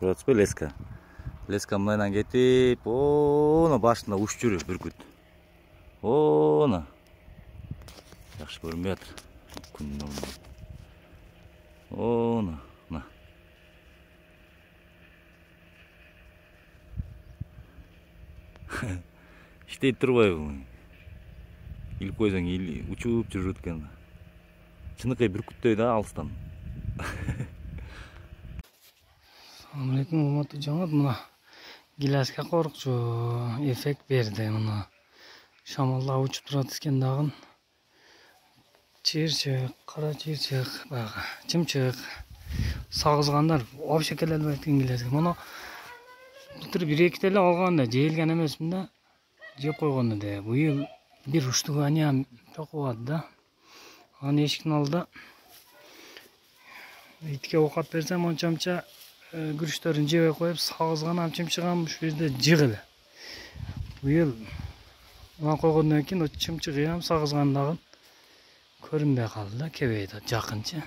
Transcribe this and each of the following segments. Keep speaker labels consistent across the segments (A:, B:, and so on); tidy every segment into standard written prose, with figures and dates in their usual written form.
A: көрүп атасызбы, леска. Леска мынайдан кетип, оны башында уч жүрүп бүркүт. Оны. Жакшы көрүнбөй атыр. Күн нурунда. Оны, мына. İşte turbayбы. Илип койсоң учуп жүрүп экен. Чыныкай бүркүттөй да алыстан.
B: Assalamu alaikum, урматтуу жамаат. Мына гиласка коркчу эффект берди. Мына шамалда учуп турат экен дагы. Чыйырчык, кара чыйырчык, баягы чымчык, сагызгандар вообще келе албайт экен гиласка. Мына былтыр 1-2 теле алган да жейилген эмесмин да. Жеп койгон эди. Быйыл бир уштугу аням чокуп да. Аны эшиктин алдында итке оокат берсем анча-мынча күрүчтөрүн жебей коюп, сагызган чымчыгам ушу жерде жык эле. Быйыл аны койгондон кийин чымчыгы ham сагызган дагы көрүнбөй калды да, кебейди жакынчы.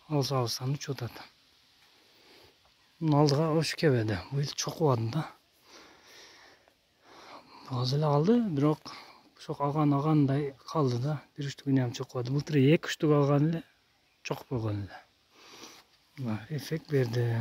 B: Алыс-алыстан учуп атат. Алдыга ош кебеди. Быйыл чокуп да. Az эле калды, бирок ошо агандай калды да. Бир уштугун ham чокуп. Былтыр 2 уштук алган эле чокуп койгон эле. Эффект берди.